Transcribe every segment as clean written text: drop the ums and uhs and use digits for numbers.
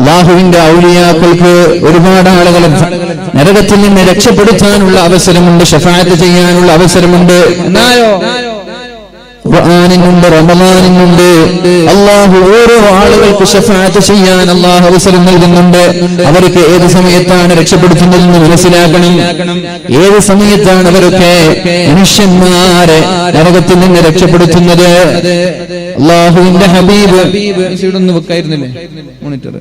അല്ലാഹുവിന്റെ ഔലിയാക്കൾക്ക് ഒരുപാട് ആളുകളെ നരകത്തിൽ നിന്ന് രക്ഷപ്പെടുത്താനുള്ള അവസരമുണ്ട്, ശഫാഅത്ത് ചെയ്യാനുള്ള അവസരമുണ്ട്. എന്നാലോ ഖുർആനിനുണ്ട്, റമളാനിനുണ്ട്. അല്ലാഹു ഓരോ ആളുകൾക്ക് ശഫാഅത്ത് ചെയ്യാൻ അല്ലാഹു അവസരം നൽകുന്നുണ്ട്. അവർക്ക് ഏത് സമയത്താണ് രക്ഷപ്പെടുത്തുന്നതെന്ന് മനസ്സിലാക്കണം. ഏത് സമയത്താണ് അവരൊക്കെ മനുഷ്യന്മാരെ നരകത്തിൽ നിന്ന് രക്ഷപ്പെടുത്തുന്നത്? അല്ലാഹുവിന്റെ ഹബീബ് ഇവിടൊന്ന് വെക്കായിരുന്നില്ലേ മോണിറ്റർ?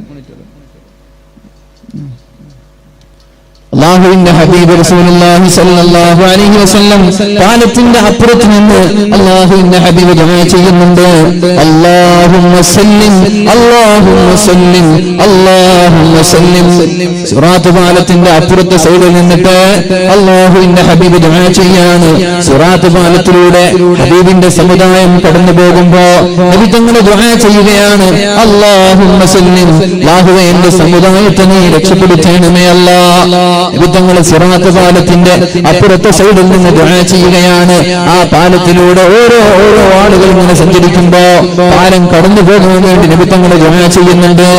അല്ലാഹുവിന്റെ ഹബീബ് റസൂലുള്ളാഹി സ്വല്ലല്ലാഹു അലൈഹി വസല്ലം പാലത്തിന്റെ അപ്പുറത്ത് നിന്ന് അല്ലാഹുവിന്റെ ഹബീബ് ദുആ ചെയ്യുന്നുണ്ട്. അല്ലാഹുമ്മ സല്ലിം അല്ലാഹുമ്മ സല്ലിം അല്ലാഹുമ്മ സല്ലിം. സിറാത്ത് പാലത്തിന്റെ അപ്പുറത്തെ സൈഡിൽ നിന്നിട്ട് അല്ലാഹുവിന്റെ ഹബീബ് ദുആ ചെയ്യാണ്. സിറാത്ത് പാലത്തിലൂടെ ഹബീബിന്റെ സമുദായം കടന്നു പോകുമ്പോ നബി തങ്ങൾ ദുആ ചെയ്യുകയാണ്, അല്ലാഹുമ്മ സല്ലിം, അല്ലാഹുവേ എന്റെ സമുദായത്തെ നീ രക്ഷപ്പെടുത്തണമേ അല്ലാഹ്. വിധങ്ങള് സിറാത്ത് പാലത്തിന്റെ അപ്പുറത്തെ സൈഡിൽ നിന്ന് ദുആ ചെയ്യുകയാണ്. ആ പാലത്തിലൂടെ ഓരോ ആളുകൾ ഇങ്ങനെ സഞ്ചരിക്കുമ്പോ പാലം കടന്നു പോകാൻ വേണ്ടി നബിത്തങ്ങൾ ദുആ ചെയ്യുന്നുണ്ട്.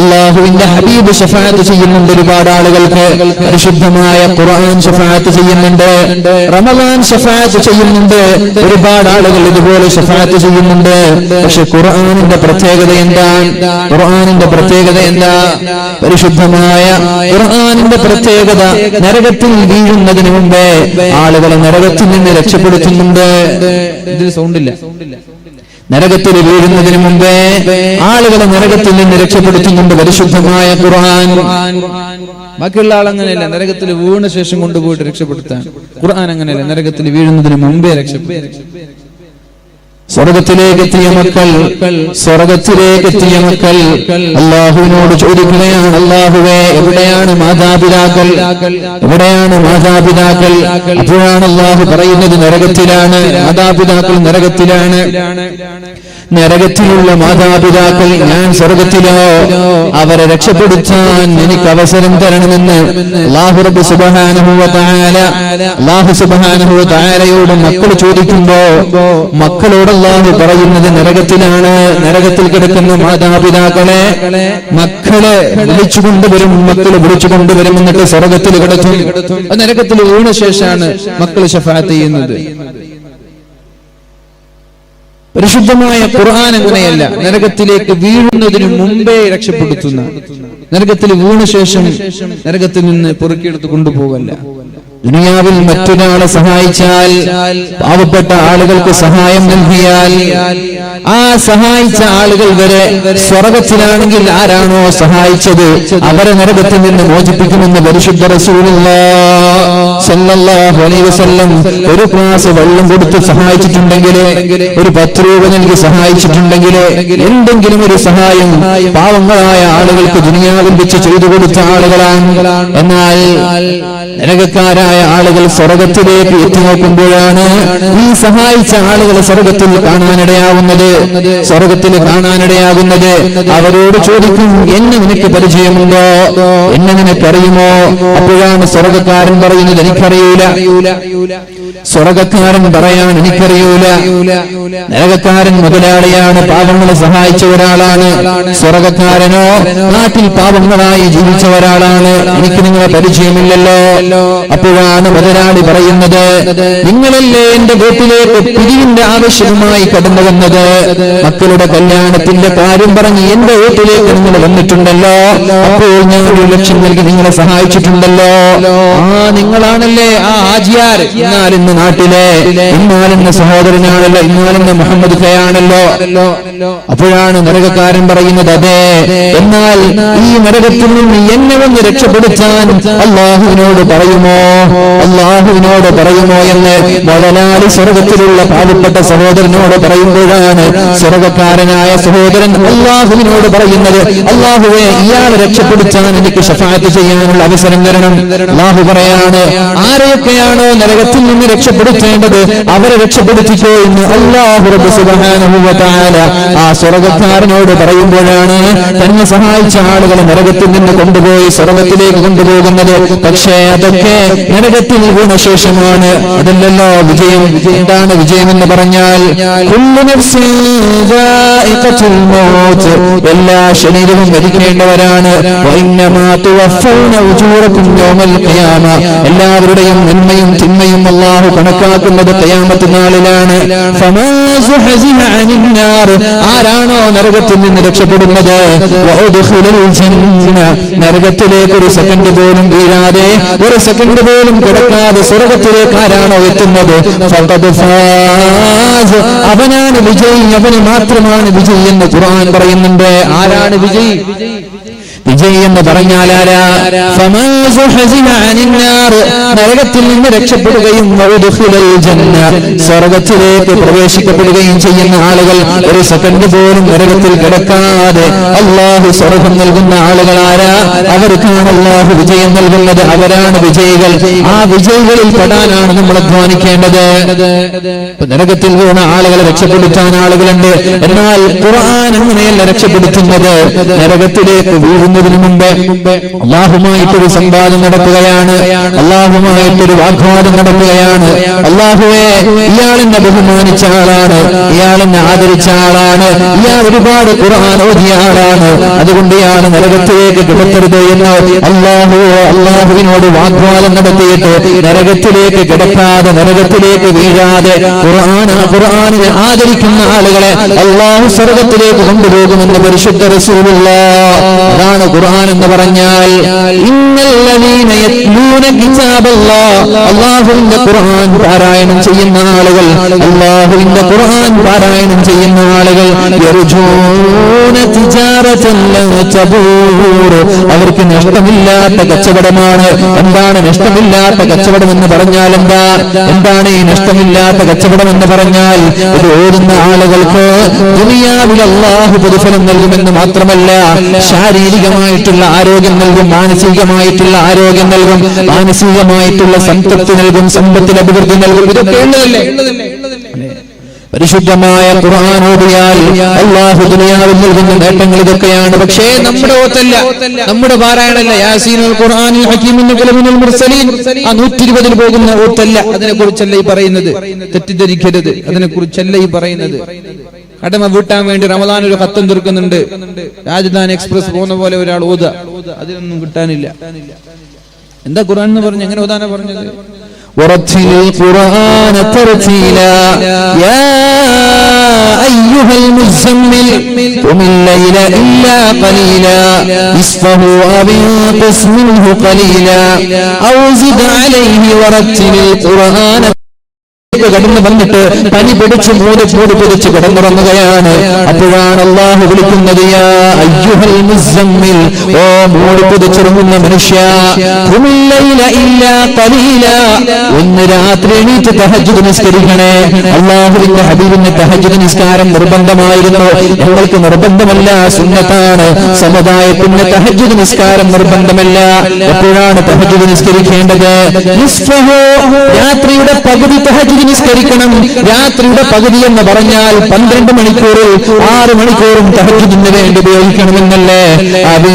അല്ലാഹുവിന്റെ ഹബീബ് ശഫാഅത്ത് ചെയ്യുന്നുണ്ട് ഒരുപാട് ആളുകൾക്ക്. പരിശുദ്ധമായ ഖുർആൻ ശഫാഅത്ത് ചെയ്യുന്നുണ്ട്, റമളാൻ ശഫാഅത്ത് ചെയ്യുന്നുണ്ട്, ഒരുപാട് ആളുകൾ ഇതുപോലെ ശഫാഅത്ത് ചെയ്യുന്നുണ്ട്. പക്ഷെ ഖുർആനിന്റെ പ്രത്യേകത എന്താണ്? ഖുർആനിന്റെ പ്രത്യേകത എന്താ? പരിശുദ്ധമായ ഖുർആനിന്റെ പ്രത്യേകത നരകത്തിൽ വീഴുന്നതിന് മുമ്പേ ആളുകളെ നരകത്തിൽ നിന്ന് രക്ഷപ്പെടുത്തുന്നുണ്ട്. ഇതിന് സൗണ്ടില്ല. നരകത്തിൽ വീഴുന്നതിന് മുമ്പേ ആളുകളെ നരകത്തിൽ നിന്ന് രക്ഷപ്പെടുത്തുന്നുണ്ട് പരിശുദ്ധമായ ഖുർആൻ. ബാക്കിയുള്ള ആളങ്ങനെയല്ല, നരകത്തിൽ വീണ ശേഷം കൊണ്ടുപോയിട്ട് രക്ഷപ്പെടുത്താൻ. ഖുർആൻ അങ്ങനെയല്ല, നരകത്തിൽ വീഴുന്നതിന് മുമ്പേ രക്ഷപ്പെടുത്തും. സ്വർഗത്തിലേക്ക് എത്തിയ മക്കൾ അല്ലാഹുവിനോട് ചോദിക്കുകയാണ്, അല്ലാഹുവേ എവിടെയാണ് മാതാപിതാക്കൾ? അപ്പോഴാണ് അല്ലാഹു പറയുന്നത്, നരകത്തിലാണ് മാതാപിതാക്കൾ, നരകത്തിലാണ്. നരകത്തിലുള്ള മാതാപിതാക്കൾ ഞാൻ സ്വർഗത്തിലോ? അവരെ രക്ഷപ്പെടുത്താൻ എനിക്ക് അവസരം തരണമെന്ന് അല്ലാഹു സുബ്ഹാനഹു വ തആലയോട് മക്കൾ ചോദിക്കുമ്പോ മക്കളോട് അല്ലാഹു പറയുന്നത് നരകത്തിലാണ്. നരകത്തിൽ കിടക്കുന്ന മാതാപിതാക്കളെ മക്കളെ വിളിച്ചുകൊണ്ടുവരും, എന്നിട്ട് സ്വർഗത്തിൽ കിടത്തും. നരകത്തിൽ വീണ ശേഷമാണ് മക്കൾ ശഫാഅത്ത് ചെയ്യുന്നത്. പരിശുദ്ധമായ ഖുർആൻ അങ്ങനെയല്ല, നരകത്തിലേക്ക് വീഴുന്നതിന് മുമ്പേ രക്ഷപ്പെടുത്തുന്ന, നരകത്തിൽ വീണ ശേഷം നരകത്തിൽ നിന്ന് പൊറുക്കിയെടുത്ത് കൊണ്ടുപോകല്ല. ദുനിയാവിൽ മറ്റൊരാളെ സഹായിച്ചാൽ, പാവപ്പെട്ട ആളുകൾക്ക് സഹായം നൽകിയാൽ, ആ സഹായിച്ച ആളുകൾ വരെ സ്വർഗത്തിലാണെങ്കിൽ ആരാണോ സഹായിച്ചത് അവരെ നരകത്തിൽ നിന്ന് മോചിപ്പിക്കുമെന്ന് പരിശുദ്ധ റസൂലുള്ളാഹി സ്വല്ലല്ലാഹു അലൈഹി വസല്ലം ഒരു ഗ്ലാസ് വെള്ളം കൊടുത്ത് സഹായിച്ചിട്ടുണ്ടെങ്കിൽ, ഒരു 10 രൂപ നൽകി സഹായിച്ചിട്ടുണ്ടെങ്കിൽ, എന്തെങ്കിലും ഒരു സഹായം പാവങ്ങളായ ആളുകൾക്ക് ദുനിയാവിൽ വെച്ച് ചെയ്തു കൊടുത്ത ആളുകളാണ്. എന്നാൽ നരകക്കാരായ ആളുകൾ സ്വർഗത്തിലേക്ക് എത്തി നോക്കുമ്പോഴാണ് ഈ സഹായിച്ച ആളുകൾ സ്വർഗത്തിൽ കാണാനിടയാകുന്നത്. അവരോട് ചോദിക്കും, എന്നെ നിനക്ക് പരിചയമുണ്ടോ? എന്നെ നിനക്കറിയുമോ? അപ്പോഴാണ് സ്വർഗക്കാരൻ പറയുന്നത്, എനിക്കറിയൂല. സ്വർഗക്കാരൻ പറയാൻ എനിക്കറിയൂല. നരകക്കാരൻ മുതലാളിയാണ്, പാവങ്ങളെ സഹായിച്ച ഒരാളാണ്. സ്വർഗക്കാരനോ നാട്ടിൽ പാവങ്ങളായി ജീവിച്ച ഒരാളാണ്, എനിക്ക് നിങ്ങളെ പരിചയമില്ലല്ലോ. അപ്പോഴാണ് മുതലാളി പറയുന്നത്, നിങ്ങളല്ലേ എന്റെ വീട്ടിലേക്ക് പിരിവിന്റെ ആവശ്യവുമായി കടന്നു വന്നത്? മക്കളുടെ കല്യാണത്തിന്റെ കാര്യം പറഞ്ഞ് എന്റെ വീട്ടിലേക്ക് നിങ്ങൾ വന്നിട്ടുണ്ടല്ലോ. അപ്പോൾ ഞാൻ 1 ലക്ഷം നൽകി നിങ്ങളെ സഹായിച്ചിട്ടുണ്ടല്ലോ. നിങ്ങളാണല്ലേ ആ ആജിയാർ, ഇന്നാലിന്ന് നാട്ടിലെ ഇന്നാലിന്ന് സഹോദരനാണല്ലോ, ഇന്നാലിന്ന് മുഹമ്മദ് ഖയാണല്ലോ. അപ്പോഴാണ് നരകക്കാരൻ പറയുന്നത്, അതെ. എന്നാൽ ഈ നരകത്തിൽ നിന്ന് എന്നെ വന്ന് രക്ഷപ്പെടുത്താൻ അല്ലാഹുവിനോട് പറയുമോ എന്ന് മുതലാളി സ്വർഗത്തിലുള്ള പാവപ്പെട്ട സഹോദരനോട് പറയുമ്പോഴാണ് സ്വർഗക്കാരനായ സഹോദരൻ അല്ലാഹുവിനോട് പറയുന്നത്, അല്ലാഹുവേ ഇയാളെ രക്ഷപ്പെടുത്താൻ എനിക്ക് ശഫാഅത്ത് ചെയ്യാനുള്ള അവസരം തരണം. അല്ലാഹു പറയാണ്, ആരെയൊക്കെയാണോ നരകത്തിൽ നിന്ന് രക്ഷപ്പെടുത്തേണ്ടത് അവരെ രക്ഷപ്പെടുത്തിക്കോ എന്ന് അല്ലാഹു റബ്ബ് സുബ്ഹാനഹു വ തആല ആ സ്വർഗ്ഗക്കാരനോട് പറയുമ്പോഴാണ് തന്നെ സഹായിച്ച ആളുകളെ നരകത്തിൽ നിന്ന് കൊണ്ടുപോയി സ്വർഗ്ഗത്തിലേക്ക് കൊണ്ടുപോകുന്നത്. പക്ഷേ അതൊക്കെ നരകത്തിൽ വീണ ശേഷമാണ്. അതല്ലല്ലോ വിജയം. എന്താണ് വിജയം എന്ന് പറഞ്ഞാൽ, കുല്ലു നഫ്സിൻ ദാഇഖത്തുൽ മൗത്ത്, എല്ലാ ശരീരവും മരിക്കേണ്ടവരാണ്. വഇന്നമാ തുവഫൗന ഉജൂറകും യൗമൽ ഖിയാമ, എല്ലാവരുടെയും നന്മയും തിന്മയും അല്ലാഹു കണക്കാക്കുന്നത് ഖിയാമത്ത് നാളിലാണ്. ഫമാ സുഹസിഹ അനിൻ നാർ, ആരാണോ നരകത്തിൽ നിന്ന് രക്ഷപ്പെടുന്നത്, വഉദ്ഖിലുൽ ജന്ന, നരകത്തിലേക്ക് ഒരു സെക്കൻഡ് പോലും വീഴാതെ ഒരു സെക്കൻഡ് പോലും കിടക്കാതെ സ്വർഗ്ഗത്തിലേക്ക് ആരാണോ എത്തുന്നത്, ഫഖദ് ഫാസ്, അവനാണ് വിജയി, അവന് മാത്രമാണ് വിജയി എന്ന് ഖുർആൻ പറയുന്നുണ്ട്. ആരാണ് വിജയി? വിജയി എന്ന് പറഞ്ഞാൽ ആരാ? ഫമാ സുഹസിഹ അനിൻ നാർ, നരകത്തിൽ നിന്ന് രക്ഷപ്പെടുകയും വഉദ്ഖിലുൽ ജന്ന, സ്വർഗ്ഗത്തിലേക്ക് പ്രവേശിക്കപ്പെടുകയും ചെയ്യുന്ന ആളുകൾ, ഒരു സെക്കൻഡ് പോലും നരകത്തിൽ കിടക്കാതെ അല്ലാഹു സ്വർഗ്ഗം നൽകുന്ന ആളുകൾ ആരാ? അവർക്കാണ് അല്ലാഹു വിജയം നൽകുന്നത്. അവരാണ് വിജയികൾ. ആ വിജയികളിൽ പെടാനാണ് നമ്മൾ അധ്വാനിക്കേണ്ടത്. നരകത്തിൽ വീണ ആളുകളെ രക്ഷപ്പെടുത്താൻ ആളുകളുണ്ട്. എന്നാൽ ഖുർആൻ അങ്ങനെയല്ല രക്ഷപ്പെടുത്തുന്നത്. നരകത്തിലേക്ക് വീഴുന്നതിന് മുമ്പ് അല്ലാഹുമായിട്ടൊരു സംവാദം നടക്കുകയാണ്, അല്ലാഹുമായിട്ടൊരു വാഗ്വാദം നടക്കുകയാണ്. അല്ലാഹുവേ, ഇയാളെന്നെ ബഹുമാനിച്ച ആളാണ്, ഇയാളെന്നെ ആദരിച്ച ആളാണ്, ഇയാൾ ഒരുപാട് ഖുർആൻ ഓതിയ ആളാണ്, അതുകൊണ്ട് ഇയാൾ നരകത്തിലേക്ക് കിടക്കരുത് എന്ന് അല്ലാഹുവിനോട് വാഗ്വാദം നടത്തിയിട്ട് നരകത്തിലേക്ക് കിടക്കാതെ നരകത്തിലേക്ക് വീഴാതെ ഖുർആനിനെ ആദരിക്കുന്ന ആളുകളെ അല്ലാഹു സ്വർഗ്ഗത്തിലേക്ക് കൊണ്ടുപോകുമെന്ന് പരിശുദ്ധ റസൂലുള്ളാഹ്. അതാണ് ഖുർആൻ എന്ന് പറഞ്ഞാൽ. ഇന്നല്ലദീന യത്ലൂന കിതാബല്ലാഹ്, അല്ലാഹുവിന്റെ ഖുർആൻ പാരായണം ചെയ്യുന്ന ആളുകൾ, അല്ലാഹുവിന്റെ ഖുർആൻ പാരായണം ചെയ്യുന്ന ആളുകൾ, യർജൂന തിജാറതൻ ലൻ തബൂർ, അവർക്ക് നഷ്ടമില്ലാത്ത കച്ചവടമാണ്. എന്താണ് നഷ്ടമില്ലാത്ത കച്ചവടം എന്ന് പറഞ്ഞാൽ? എന്താണ് ഈ നഷ്ടമില്ലാത്ത കച്ചവടം എന്ന് പറഞ്ഞാൽ? ഇത് ഓടുന്ന ആളുകൾക്ക് ദുനിയാവിൽ അല്ലാഹു പ്രതിഫലം നൽകുമെന്ന് മാത്രമല്ല, ശാരീരികമായിട്ടുള്ള ആരോഗ്യം നൽകും, മാനസികമായിട്ടുള്ള ആരോഗ്യം നൽകും, മാനസികമായിട്ടുള്ള സംതൃപ്തി നൽകും, സമ്പത്തിൽ അഭിവൃദ്ധി നൽകും. ഇതൊക്കെ ഉള്ളതല്ലേ? പരിശുദ്ധമായ ഖുർആൻ ഓതിയാൽ അല്ലാഹു ദുനിയാവിൽ നൽകുന്ന നേട്ടങ്ങൾ ഇതൊക്കെയാണ്. പക്ഷേ നമ്മുടെ ഓത്തല്ല, നമ്മുടെ പാരായണമല്ല. യാസീനുൽ ഖുർആനിൽ ഹകീമിൻ കലമിനുൽ മുർസലീൻ, ആ 120 പോകുന്ന ഓത്തല്ല. അതിനെക്കുറിച്ചല്ല ഈ പറയുന്നത്, തെറ്റിദ്ധരിക്കരുത്. അതിനെക്കുറിച്ചല്ല ഈ പറയുന്നത്. കടമ വീട്ടാൻ വേണ്ടി റമദാൻ ഒരു ഖത്തം തീർക്കുന്നുണ്ട്, രാജധാനി എക്സ്പ്രസ് പോകുന്ന പോലെ ഒരാൾ ഓത, അതിനൊന്നും കിട്ടാനില്ല. എന്താ ഖുർആൻ എന്ന് പറഞ്ഞു? എങ്ങനെ ഓതാനാ പറഞ്ഞത്? ورتل القرآن ترتيلا يا أيها المزمل قم الليل إلا قليلا نصفه أو انقص منه قليلا أو زد عليه ورتل القرآن. കടന്നു വന്നിട്ട് പനി പിടിച്ച് മൂടി പിടിച്ച് കിടന്നുറങ്ങുകയാണ്. അപ്പോഴാണ് അല്ലാഹു വിളിക്കുന്നത്, യാ അയ്യുഹൽ മുസമ്മിൽ, ഓ മൂടി പിടിച്ചിറങ്ങുന്ന മനുഷ്യ, ഖുമിൽ ലൈല ഇല്ലാ ഖലീല, ഒന്ന് രാത്രി എണീറ്റ് തഹജ്ജുദ് നിസ്കരിക്കണേ. അല്ലാഹുവിന്റെ ഹബീബിന്റെ തഹജ്ജുദ് നിസ്കാരം നിർബന്ധമായിരുന്നു. ഞങ്ങൾക്ക് നിർബന്ധമല്ല, സുന്നത്താണ്. സമുദായത്തിന്റെ തഹജ്ജുദ് നിസ്കാരം നിർബന്ധമല്ല. എപ്പോഴാണ് തഹജ്ജുദ് നിസ്കരിക്കേണ്ടത്? നിസ്ഫഹു, രാത്രിയുടെ പകുതി തഹജ്ജുദ് നിസ്കരിക്കണം. രാത്രിയുടെ പകുതി എന്ന് പറഞ്ഞാൽ 12 മണിക്കൂറിൽ 6 മണിക്കൂറും തഹജ്ജുദിന് വേണ്ടി ഉപയോഗിക്കണമെന്നല്ലേ? അത്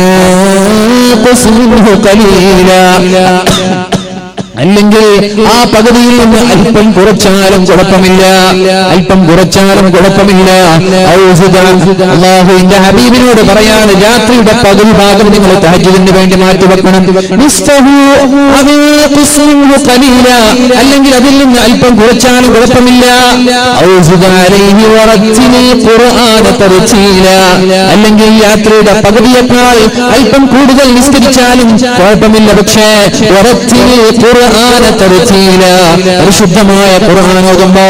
അല്ലെങ്കിൽ ആ പകുതിയിൽ നിന്ന് അല്പം കുറച്ചാലും കുഴപ്പമില്ല, അല്പം കുറച്ചാലും കുഴപ്പമില്ല. അല്ലാഹുവിന്റെ ഹബീബിനോട് പറയാണ്, രാത്രിയുടെ പകുതി ഭാഗം നിങ്ങൾ തഹജ്ജുദിന് വേണ്ടി മാറ്റിവെക്കണം. അല്ലെങ്കിൽ അതിൽ നിന്ന് അല്പം കുറച്ചാലും കുഴപ്പമില്ല. അല്ലെങ്കിൽ യാത്രയുടെ പകുതിയേക്കാൾ അല്പം കൂടുതൽ നിസ്കരിച്ചാലും കുഴപ്പമില്ല. പക്ഷേ ഖുർആന തർതീല. പരിശുദ്ധമായ ഖുർആൻ ഓതുമ്പോ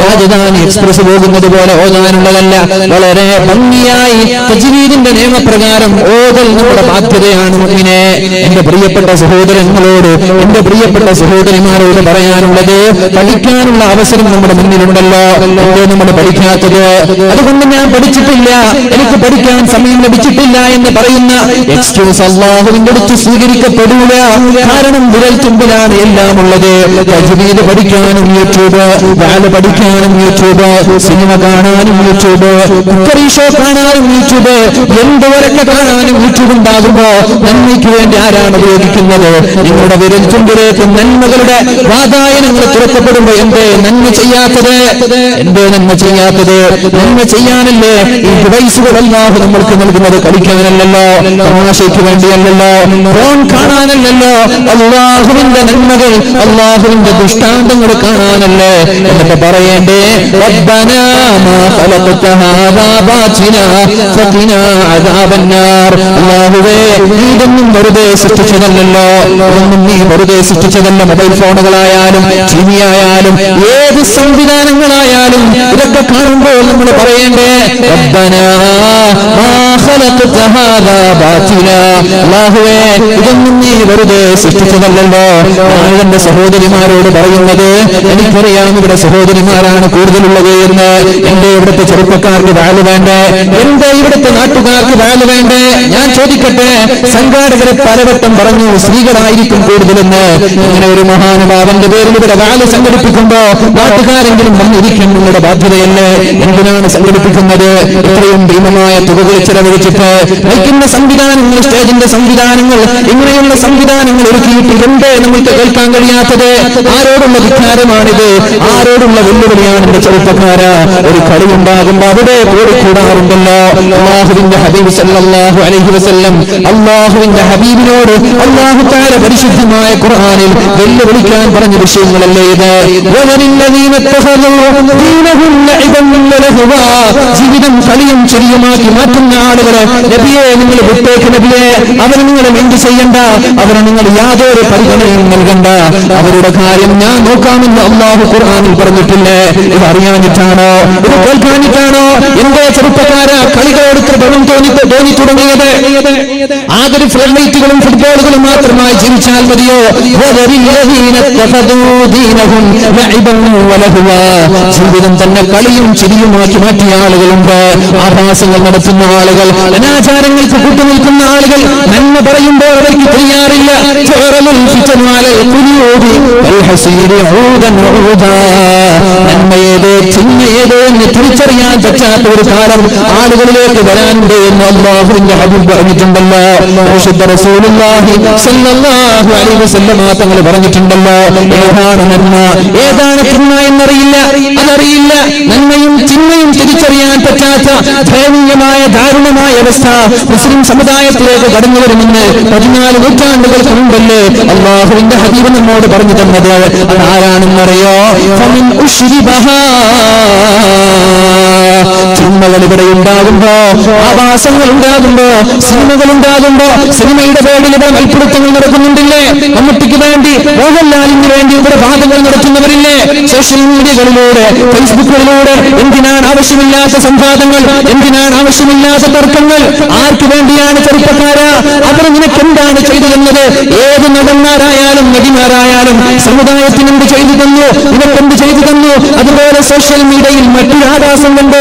രാജധാനി എക്സ്പ്രസ് പോകുന്നത് പോലെ ഓതാനുള്ളതല്ല, വളരെ ഭംഗിയായി തജ്വീദിന്റെ നിയമപ്രകാരം ഓതൽ നമ്മുടെ ബാധ്യതയാണ്. മുഅ്മിനേ, എന്റെ പ്രിയപ്പെട്ട സഹോദരങ്ങളോട്, എന്റെ പ്രിയപ്പെട്ട സഹോദരിമാരോട് പറയാനുള്ളത്, പഠിക്കാനുള്ള അവസരം നമ്മുടെ മുന്നിലുണ്ടല്ലോ, എന്തോ നമ്മൾ പഠിക്കാത്തത്? അതുകൊണ്ട് ഞാൻ പഠിച്ചിട്ടില്ല, എനിക്ക് പഠിക്കാൻ സമയം ലഭിച്ചിട്ടില്ല എന്ന് പറയുന്ന എക്സ്ക്യൂസ് അല്ലാഹുവിന്റെ അടുത്ത് സ്വീകരിക്കപ്പെടൂല. കാരണം വിരൽ തുമ്പിലാണ് എല്ലാം ഉള്ളത്. തജ്വീദ് പഠിക്കാനും യൂട്യൂബ്, വാല് പഠിക്കാനും യൂട്യൂബ്, സിനിമ കാണാനും യൂട്യൂബ്, കുക്കറി ഷോ കാണാനും യൂട്യൂബ്, എന്തുവരൊക്കെ കാണാനും യൂട്യൂബ് ഉണ്ടാകുമ്പോ നന്മയ്ക്ക് വേണ്ടി ആരാണ് ഉപയോഗിക്കുന്നത്? നിങ്ങളുടെ വിരൽ തുമ്പിലേക്ക് നന്മകളുടെ വാതായനങ്ങൾ തുറക്കപ്പെടുമ്പോ എന്തേ നന്മ ചെയ്യാത്തത്? എന്തേ നന്മ ചെയ്യാത്തത്? നന്മ ചെയ്യാനല്ലേ ഈ ഡിവൈസുകൾ അല്ലാഹു നമ്മൾക്ക് നൽകുന്നത്. കളിക്കാനല്ലല്ലോ, തമാശയ്ക്ക് വേണ്ടിയല്ലല്ലോ, ഫോൺ കാണാനല്ലല്ലോ. അല്ലാഹുവിന്റെ നന്മകൾ, അല്ലാഹുവിന്റെ ദൃഷ്ടാന്തങ്ങൾ കാണാനല്ലേ. എന്നിട്ട് പറയേണ്ടേ, റബ്ബനാ മാ ഖലഖത ഹാദാ ബാതിലാ ഫഖിനാ അദാബന്നാർ. അല്ലാഹുവേ, ഇതൊന്നും വെറുതെ സൃഷ്ടിച്ചതല്ലല്ലോ, ഇതൊന്നും നീ വെറുതെ സൃഷ്ടിച്ചതല്ല. മൊബൈൽ ഫോണുകളായാലും ടി വി ആയാലും ഏത് സംവിധാനങ്ങളായാലും ഇതൊക്കെ കാണുമ്പോൾ നമ്മൾ പറയേണ്ടേ, റബ്ബനാ മാ ഖലഖത ഹാദാ ബാതിലാ. അല്ലാഹുവേ, ഇതൊന്നും നീ വെറുതെ സൃഷ്ടിച്ചതല്ലല്ലോ. എന്റെ സഹോദരിമാരോട് പറയുന്നത്, എനിക്കറിയാം ഇവിടെ സഹോദരിമാരാണ് കൂടുതലുള്ളത് എന്ന്. എന്റെ ഇവിടുത്തെ ചെറുപ്പക്കാർക്ക് വാല് വേണ്ടേ? എന്റെ ഇവിടുത്തെ നാട്ടുകാർക്ക് വാല് വേണ്ടേ? ഞാൻ ചോദിക്കട്ടെ, സംഘാടകരെ പലവട്ടം പറഞ്ഞു സ്ത്രീകളായിരിക്കും കൂടുതലെന്ന്. ഇങ്ങനെ ഒരു മഹാനുഭാവന്റെ പേരിൽ ഇവിടെ വാല് സംഘടിപ്പിക്കുമ്പോ നാട്ടുകാരെങ്കിലും വന്നിരിക്കാൻ നിങ്ങളുടെ ബാധ്യതയല്ലേ? എന്തിനാണ് സംഘടിപ്പിക്കുന്നത്? ഇത്രയും ഭീമമായ തുകകൾ ചെലവഴിച്ചിട്ട് നയിക്കുന്ന സംവിധാനങ്ങൾ, സ്റ്റേജിന്റെ സംവിധാനങ്ങൾ, ഇങ്ങനെയുള്ള സംവിധാനങ്ങൾ ഒരുക്കിയിട്ട് എന്തേ നമുക്ക് കേൾക്കാൻ കഴിയാത്തത്? ആരോടുള്ള ധിക്കാരമാണിത്? ആരോടുള്ള വെല്ലുവിളിയാണ്? എന്റെ ചെറുപ്പക്കാര, ഒരു കളി ഉണ്ടാകുമ്പോ അവിടെ കൂടിക്കൂടാറുണ്ടല്ലോ. അല്ലാഹുവിന്റെ ഹബീബ് സല്ലല്ലാഹു അലൈഹി വസല്ലം, അല്ലാഹുവിന്റെ ഹബീബിനോട് അല്ലാഹു തആല പരിശുദ്ധമായ ഖുർആനിൽ വെല്ലുവിളിക്കാൻ പറഞ്ഞ വിഷയങ്ങളല്ലേ ഇത്? ജീവിതം കളിയും ചെറിയുമാക്കി മാറ്റുന്ന ആളുകളെ നബിയെ നിങ്ങൾ വിട്ടേക്ക്. നബിയെ, അവരെ നിങ്ങൾ എന്ത് ചെയ്യണ്ട, അവരെ നിങ്ങൾ യാതൊരു പരിഗണനയും നൽകണ്ട, അവരുടെ കാര്യം ഞാൻ നോക്കാമെന്ന് അല്ലാഹു ഖുർആനിൽ പറഞ്ഞിട്ടില്ലേ? ഇത് അറിയാനിട്ടാണോ? ഇത് കേൾക്കാനിട്ടാണോ? എന്റെ ചെറുപ്പക്കാര, കളികളോട് ബലം തോന്നി തുടങ്ങിയത് ആകെ ഫ്ലഡ് ലൈറ്റുകളും ഫുട്ബോളുകളും മാത്രമായി ജീവിച്ചാൽ മതിയോ? ജീവിതം തന്നെ കളിയും ചിരിയുമാക്കി മാറ്റിയ ആളുകളുണ്ട്. ആഭാസങ്ങൾ നടത്തുന്ന ആളുകൾ, അനാചാരങ്ങൾക്ക് കൂട്ടുനിൽക്കുന്ന ആളുകൾ, നന്മ പറയുമ്പോൾ അവർക്ക് തയ്യാറില്ല. നന്മയേതോ ചിന്നയേതോ എന്ന് തിരിച്ചറിയാൻ പറ്റാത്ത ഒരു കാലം ആളുകളിലേക്ക് വരാനുണ്ട് എന്ന് അല്ലാഹുവിന്റെ ഹബീബ് പറഞ്ഞിട്ടുണ്ടല്ലോ. പരിശുദ്ധ റസൂലുള്ളാഹി സ്വല്ലല്ലാഹു അലൈഹി വസല്ലം തങ്ങൾ പറഞ്ഞിട്ടുണ്ടല്ലോ, ഏതാണ് നന്മ ഏതാണ് തിന്മ എന്നറിയില്ല, അതറിയില്ല. നന്മയും തിന്മയും തിരിച്ചറിയാൻ പറ്റാത്ത ദയനീയമായ ദാരുണമായ അവസ്ഥ മുസ്ലിം സമുദായത്തിലേക്ക് കടന്നു വരുമെന്ന് 14 നൂറ്റാണ്ടുകൾക്ക് മുമ്പല്ലേ അല്ലാഹുവിന്റെ ഹബീബ് നമ്മോട് പറഞ്ഞു തന്നത്. അതാരാണെന്നറിയോ? തിന്മകൾ ഇവിടെ ഉണ്ടാകുമ്പോ, ആവാസങ്ങൾ ഉണ്ടാകുമ്പോ, സിനിമകൾ ഉണ്ടാകുമ്പോ, സിനിമയുടെ പേരിൽ ഇവിടെ മൽപ്പിടുത്തങ്ങൾ നടക്കുന്നുണ്ടില്ലേ? മമ്മൂട്ടിക്ക് വേണ്ടി, മോഹൻലാലിന് വേണ്ടി ഇവിടെ വാദങ്ങൾ നടത്തുന്നവരില്ലേ? സോഷ്യൽ മീഡിയകളിലൂടെ, ഫേസ്ബുക്കുകളിലൂടെ എന്തിനാണ് ആവശ്യമില്ലാത്ത സംവാദങ്ങൾ? എന്തിനാണ് ആവശ്യമില്ലാത്ത തർക്കങ്ങൾ? ആർക്ക് വേണ്ടിയാണ് ചെറുപ്പക്കാരാ? അവർ നിനക്ക് എന്താണ് ചെയ്തു തന്നത്? ഏത് നടന്മാരായാലും നടിമാരായാലും സമുദായത്തിന് എന്ത് ചെയ്തു തന്നു? നിനക്കെന്ത് ചെയ്തു തന്നു? അതുപോലെ സോഷ്യൽ മീഡിയയിൽ മറ്റൊരു ആവാസം കൊണ്ട്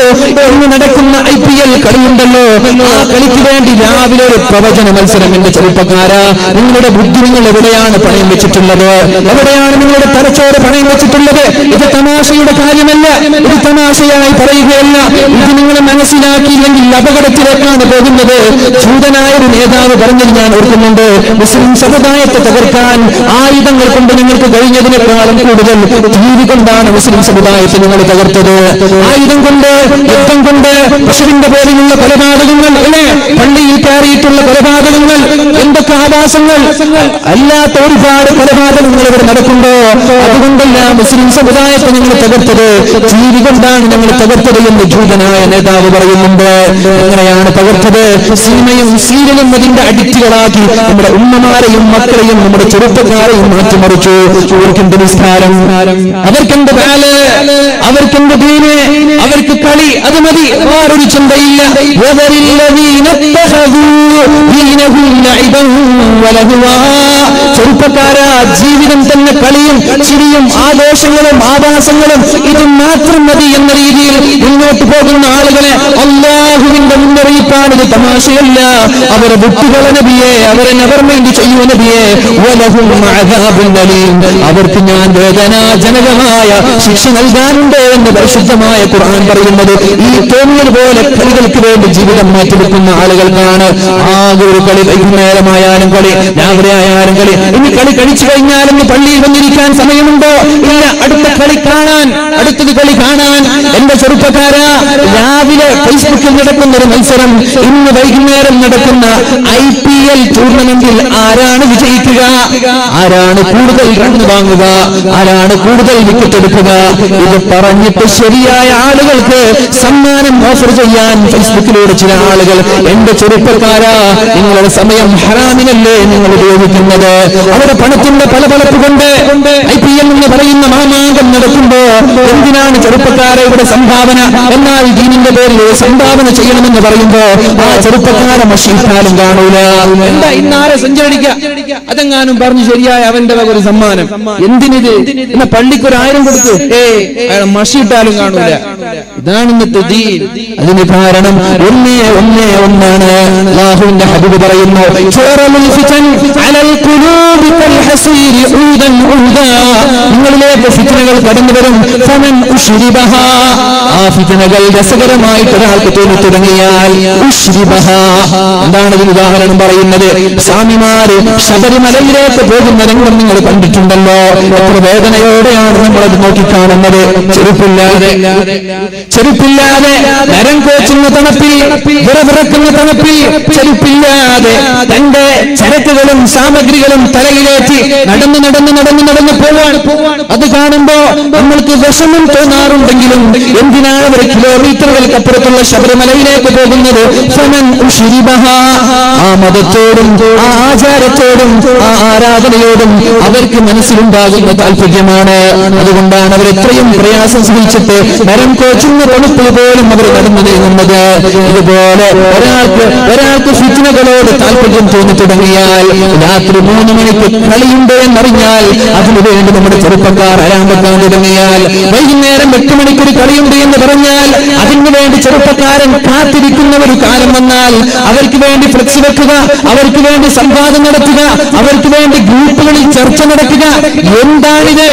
ഇന്ന് നടക്കുന്ന IPL കളിയുണ്ടല്ലോ, ആ കളിക്ക് വേണ്ടി രാവിലെ ഒരു പ്രവചന മത്സരം. എന്റെ ചെറുപ്പക്കാരാ, നിങ്ങളുടെ ബുദ്ധി നിങ്ങൾ എവിടെയാണ് പണയം വെച്ചിട്ടുള്ളത്? എവിടെയാണ് നിങ്ങളുടെ തലച്ചോറ് പണയം വെച്ചിട്ടുള്ളത്? ഇത് തമാശയുടെ കാര്യമല്ല, ഇത് തമാശയായി പറയുകയല്ല. ഇത് നിങ്ങൾ മനസ്സിലാക്കിയില്ലെങ്കിൽ അപകടത്തിലേക്കാണ് പോകുന്നത്. ജൂതനായ ഒരു നേതാവ് പറഞ്ഞത് ഞാൻ ഓർക്കുന്നുണ്ട്, മുസ്ലിം സമുദായത്തെ തകർക്കാൻ ആയുധങ്ങൾ കൊണ്ട് നിങ്ങൾക്ക് കഴിഞ്ഞതിനേക്കാളും കൂടുതൽ ജീവി കൊണ്ടാണ് മുസ്ലിം സമുദായത്തെ നിങ്ങൾ തകർത്തത്. ആയുധം കൊണ്ട്, യുദ്ധം കൊണ്ട്, പശുവിന്റെ പേരിലുള്ള കൊലപാതകങ്ങൾ, അല്ലേ? പള്ളിയിൽ കയറിയിട്ടുള്ള കൊലപാതകങ്ങൾ, എന്തൊക്കെ ആവാസങ്ങൾ, അല്ലാത്ത ഒരുപാട് കൊലപാതകങ്ങൾ ഇവിടെ നടക്കുമ്പോ അതുകൊണ്ടല്ല മുസ്ലിം സമുദായത്തെ നിങ്ങൾ തകർത്തത്, ജീവി കൊണ്ടാണ് ഞങ്ങൾ തകർത്തത് എന്ന് ജൂതനായ നേതാവ് പറയുന്നുണ്ട്. എങ്ങനെയാണ് തകർത്തത്? സിനിമയും സീരിയലും അതിന്റെ അഡിക്റ്റുകളാക്കി നമ്മുടെ ഉമ്മമാരെയും മക്കളെയും നമ്മുടെ ചെറുപ്പക്കാരെയും മാറ്റിമറിച്ചു. അവർക്കെന്ത് നിസ്കാരം, അവർക്കെന്ത് ബാല്, അവർക്കെന്ത് ദീന്, അവർക്ക് കളി, അത് മതി, വേറൊരു ചിന്തയില്ല. ചെറുപ്പക്കാരാ, ജീവിതം തന്നെ കളിയും ചിരിയും ആഘോഷങ്ങളും ആഭാസങ്ങളും ഇത് മാത്രം മതി എന്ന രീതിയിൽ മുന്നോട്ട് പോകുന്ന ആളുകളെ അല്ലാഹുവിന്റെ മുന്നറിയിപ്പാണ്. ഇത് തമാശയല്ല. അവരെ വിട്ടുകളെ നബിയെ, അവരെ നെവർ മൈൻഡ് ചെയ്യൂ നബിയെ. വലഹും അദാബുൻ അലീം, അവർക്ക് ഞാൻ വേദനാജനകമായ ശിക്ഷ നൽകാനുണ്ട് എന്ന് പരിശുദ്ധമായ ഖുർആൻ പറയുന്നത്. ഈ തോന്നിയതുപോലെ കളികൾക്ക് വേണ്ടി ജീവിതം മാറ്റിവെക്കുന്ന ആളുകൾക്കാണ്. ആകെ ഒരു കളി, വൈകുന്നേരമായാലും കളി, രാവിലെ ആയാലും കളി. ഇനി കളി കഴിച്ചു കഴിഞ്ഞാലും പള്ളിയിൽ വന്നിരിക്കാൻ സമയമുണ്ടോ? ഇല്ല, അടുത്ത കളി കാണാൻ, അടുത്തത് കളി കാണാൻ. എന്റെ ചെറുപ്പക്കാരാ, രാവിലെ ഫേസ്ബുക്കിൽ നടക്കുന്ന ഒരു മത്സരം, ഇന്ന് വൈകുന്നേരം നടക്കുന്ന IPL ടൂർണമെന്റിൽ ആരാണ് വിജയിക്കുക, ആരാണ് കൂടുതൽ റൺ വാങ്ങുക, ആരാണ് കൂടുതൽ വിക്കറ്റ് എടുക്കുക, ഇത് പറഞ്ഞിട്ട് ശരിയായ ആളുകൾക്ക് സമ്മാനം ഓഫർ ചെയ്യാൻ ഫേസ്ബുക്കിലൂടെ ചില ആളുകൾ. എന്റെ ചെറുപ്പക്കാരാ, നിങ്ങളുടെ സമയം ഹറാമിനല്ലേ നിങ്ങൾ ഉപയോഗിക്കുന്നത്? അവരുടെ പണത്തിന്റെ പലപളപ്പ് കൊണ്ട് IPL എന്ന് പറയുന്ന മാമാങ്കം നടക്കുമ്പോ എന്തിനാണ് ചെറുപ്പക്കാരെ ഇവിടെ സംഭാവന? എന്നാൽ ദീനിന്റെ പേരിൽ സംഭാവന ചെയ്യണമെന്ന് പറയുമ്പോ ആ ചെറുപ്പക്കാരെ മഷീട്ടാലും കാണൂല. എന്താ ഇന്നാരെ സഞ്ചരിക്കുക, അതെങ്ങാനും പറഞ്ഞു ശരിയായ അവന്റെ ഒരു സമ്മാനം. എന്തിനിത്? ഇന്ന് പള്ളിക്ക് 1000 കൊടുത്തു, മഷീട്ടാലും കാണൂല. ഇതാണ് ഇന്നത്തെ ദീൻ. അതിന് കാരണം ഒന്നാണ്. അല്ലാഹുവിന്റെ ഹബീബ് പറയുന്നു, നിങ്ങളിലേക്ക് ഫിത്നകൾ കടന്നു വരും. ആ ഫിത്നകൾ രസകരമായിട്ട് ഒരാൾക്ക് തോന്നി തുടങ്ങിയാൽ എന്താണ് ഇതിന് ഉദാഹരണം പറയുന്നത്? സ്വാമിമാര് ശബരിമലയിലേക്ക് പോകുന്ന രംഗം നിങ്ങൾ കണ്ടിട്ടുണ്ടല്ലോ. എത്ര വേദനയോടെയാണ് നമ്മളത് നോക്കിക്കാണുന്നത്. ചെരുപ്പില്ലാതെ നരം കോച്ചുന്ന തണുപ്പിൽ, വിറവിറക്കുന്ന തണുപ്പിൽ ചെരുപ്പില്ലാതെ തന്റെ ചരക്കുകളും സാമഗ്രികളും തലയിലേറ്റി നടന്ന് പോവാണ്. അത് കാണുമ്പോ നമ്മൾക്ക് വിഷമം തോന്നാറുണ്ടെങ്കിലും എന്തിനാണ് അവർ കിലോമീറ്ററുകൾക്കപ്പുറത്തുള്ള ശബരിമലയിലേക്ക് പോകുന്നത്? ആ മതത്തോടും ആ ആചാരത്തോടും ആ ആരാധനയോടും അവർക്ക് മനസ്സിലുണ്ടാകുന്ന താല്പര്യമാണ്. അതുകൊണ്ടാണ് അവർ എത്രയും പ്രയാസം സഹിച്ചിട്ട് നരം കോച്ചുന്ന തണുപ്പിൽ പോലും അവർ നടന്നു നീങ്ങുന്നത്. ഇതുപോലെ ഒരാൾക്ക് ഫിത്നകളോട് താല്പര്യം തോന്നി തുടങ്ങിയാൽ, രാത്രി 3 മണിക്ക് കളിയുണ്ട് എന്നറിഞ്ഞാൽ അതിനുവേണ്ടി നമ്മുടെ ചെറുപ്പക്കാർ അലാം വെക്കാൻ തുടങ്ങിയാൽ, വൈകുന്നേരം 8 മണിക്കൊരു കളിയുണ്ട് എന്ന് പറഞ്ഞാൽ അതിനു വേണ്ടി ചെറുപ്പക്കാരൻ കാത്തിരിക്കുന്ന ഒരു കാലം വന്നാൽ അവർക്ക് വേണ്ടി ഫ്ലെക്സ് വെക്കുക, അവർക്ക് വേണ്ടി സംവാദം നടത്തുക, അവർക്ക് വേണ്ടി ഗ്രൂപ്പുകളിൽ ചർച്ച നടത്തുക. എന്താണിത്?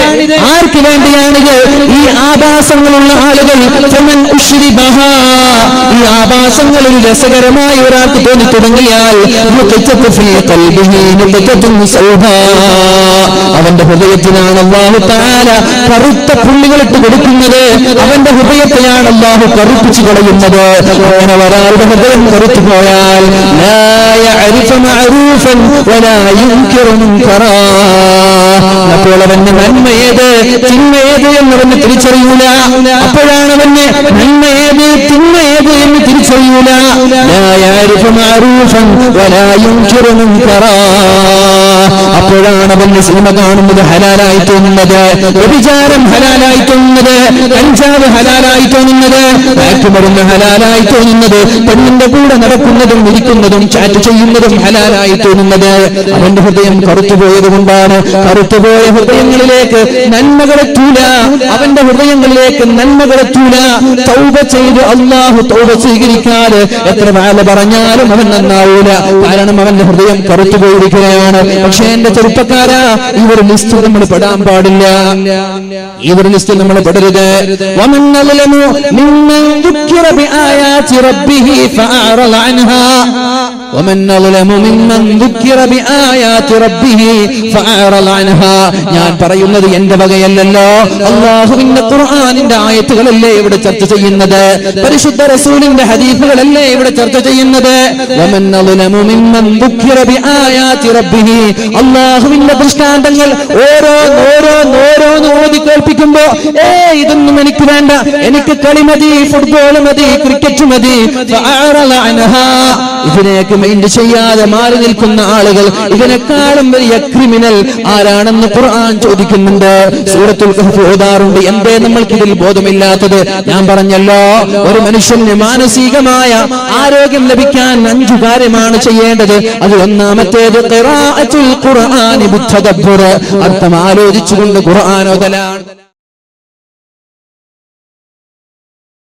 ആർക്ക് വേണ്ടിയാണിത്? ഈ ആഭാസങ്ങളുള്ള ആളുകൾ, ഈ ആഭാസങ്ങൾ ഒരു രസകരമായ ഒരാൾക്ക് തോന്നി തുടങ്ങിയാൽ അവന്റെ ഹൃദയത്തിനാണ് അല്ലാഹു തആല കറുത്ത പുള്ളികളിട്ട് കൊടുക്കുന്നത്. അവന്റെ ഹൃദയത്തെയാണ് അല്ലാഹു കറുപ്പിച്ചു കളയുന്നത്. അങ്ങനെ ഒരാളുടെ ഹൃദയം കറുത്തു പോയാൽ അപ്പോൾ അവന്റെ നന്മയേത് തിന്മയേത് എന്നവന് തിരിച്ചറിയൂല. അപ്പോഴാണ് അവന് നന്മയേത് തിന്മയേത് എന്ന് തിരിച്ചറിയൂല. അപ്പോഴാണ് അവന് സിനിമ കാണുന്നത് ഹലാലായി തോന്നുന്നത്, വ്യഭിചാരം ഹലാലായി തോന്നുന്നത്, കഞ്ചാവ് ഹലാലായി തോന്നുന്നത്, മയക്കുമരുന്ന് ഹലാലായി തോന്നുന്നത്, പെണ്ണിന്റെ കൂടെ നടക്കുന്നതും ഇരിക്കുന്നതും ചാറ്റ് ചെയ്യുന്നതും ഹലാലായി തോന്നുന്നത്. അവന്റെ ഹൃദയം കറുത്തുപോയത് കൊണ്ടാണ്. കറുത്തുപോയ ഹൃദയങ്ങളിലേക്ക് നന്മകളെത്തൂല. അവന്റെ ഹൃദയങ്ങളിലേക്ക് നന്മകളെത്തൂല. തൗബ ചെയ്ത് അല്ലാഹു തൗബ സ്വീകരിക്കാതെ എത്ര വാല പറഞ്ഞാലും അവൻ നന്നാവൂല. കാരണം അവന്റെ ഹൃദയം കറുത്തുപോയിരിക്കുകയാണ്. പക്ഷേ എന്റെ ചെറുപ്പക്കാരാ, ഈ ഒരു ലിസ്റ്റ് നമ്മൾ പെടാൻ പാടില്ല. ഈ ഒരു ലിസ്റ്റിൽ നമ്മൾ പെടരുത്. ഞാൻ പറയുന്നത് എന്റെ വകയല്ലല്ലോ. അല്ലാഹുവിന്റെ ഖുർആനിന്റെ ആയത്തുകളല്ലേ ഇവിടെ ചർച്ച ചെയ്യുന്നത്? പരിശുദ്ധ റസൂലിന്റെ ഹദീസുകളല്ലേ ഇവിടെ ചർച്ച ചെയ്യുന്നത്? അല്ലാഹുവിന്റെ ദൃഷ്ടാന്തങ്ങൾ ഓരോന്ന് ഓതിക്കേൾപ്പിച്ചു പഠിപ്പിക്കുമ്പോ ഇതൊന്നും എനിക്ക് വേണ്ട, എനിക്ക് കളി മതി, ഫുട്ബോൾ മതി, ക്രിക്കറ്റ് മതി, ഇതിനേക്ക് മൈൻഡ് ചെയ്യാതെ മാറി നിൽക്കുന്ന ആളുകൾ ഇതിനേക്കാളും വലിയ ക്രിമിനൽ ആരാണെന്ന് ഖുർആൻ ചോദിക്കുന്നുണ്ട്. സൂറത്തുൽ കഹ്ഫ് ഓതാറുണ്ട്. എന്തേ നമ്മൾക്ക് ഇതിൽ ബോധമില്ലാത്തത്? ഞാൻ പറഞ്ഞല്ലോ, ഒരു മനുഷ്യന് മാനസികമായ ആരോഗ്യം ലഭിക്കാൻ 5 കാര്യമാണ് ചെയ്യേണ്ടത്. അതിൽ ഒന്നാമത്തേത് ഖിറാഅത്തുൽ ഖുർആനി ബിത്തദബ്ബുർ, അർത്ഥം ആലോചിച്ചുകൊണ്ട് ഖുർആൻ ഓതലാണ്.